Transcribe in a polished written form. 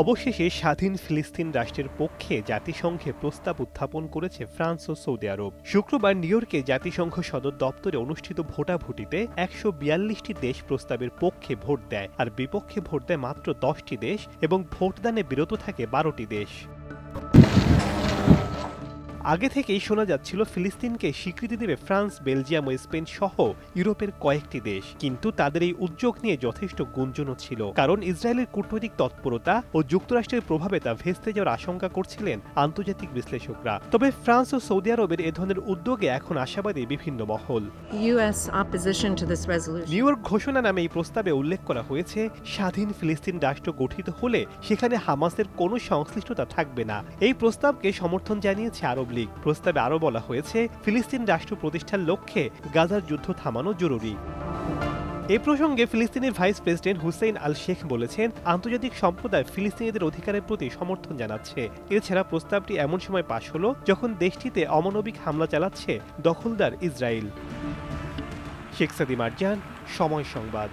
অবশেষে স্বাধীন ফিলিস্তিন রাষ্ট্রের পক্ষে জাতিসংঘে প্রস্তাব উত্থাপন করেছে ফ্রান্স ও সৌদি আরব। শুক্রবার নিউ ইয়র্কে জাতিসংঘ সদর দপ্তরে অনুষ্ঠিত ভোটাভুটিতে ১৪২টি দেশ প্রস্তাবের পক্ষে ভোট দেয়, আর বিপক্ষে ভোট দেয় মাত্র ১০টি দেশ এবং ভোটদানে বিরত থাকে ১২টি দেশ। আগে থেকেই শোনা যাচ্ছিল ফিলিস্তিনকে স্বীকৃতি দেবে ফ্রান্স, বেলজিয়াম ও স্পেন সহ ইউরোপের কয়েকটি দেশ, কিন্তু তাদের এই উদ্যোগ নিয়ে যথেষ্ট গুঞ্জনও ছিল, কারণ ইসরায়েলের কূটনৈতিক তৎপরতা ও যুক্তরাষ্ট্রের প্রভাবে তা ভেস্তে যাওয়ার আশঙ্কা করছিলেন আন্তর্জাতিক বিশ্লেষকরা। তবে ফ্রান্স ও সৌদি আরবের এ ধরনের উদ্যোগে এখন আশাবাদী বিভিন্ন মহল। নিউ ইয়র্ক ঘোষণা নামে এই প্রস্তাবে উল্লেখ করা হয়েছে, স্বাধীন ফিলিস্তিন রাষ্ট্র গঠিত হলে সেখানে হামাসের কোনো সংশ্লিষ্টতা থাকবে না। এই প্রস্তাবকে সমর্থন জানিয়েছে আরব লীগ। প্রস্তাবে আরও বলা হয়েছে, ফিলিস্তিন রাষ্ট্র প্রতিষ্ঠার লক্ষ্যে গাজার যুদ্ধ থামানো জরুরি। এ প্রসঙ্গে ফিলিস্তিনের ভাইস প্রেসিডেন্ট হুসেইন আল শেখ বলেছেন, আন্তর্জাতিক সম্প্রদায় ফিলিস্তিনিদের অধিকারের প্রতি সমর্থন জানাচ্ছে। এছাড়া প্রস্তাবটি এমন সময় পাশ হলো যখন দেশটিতে অমানবিক হামলা চালাচ্ছে দখলদার ইসরায়েল। শেখ সাদি মারজান, সময় সংবাদ।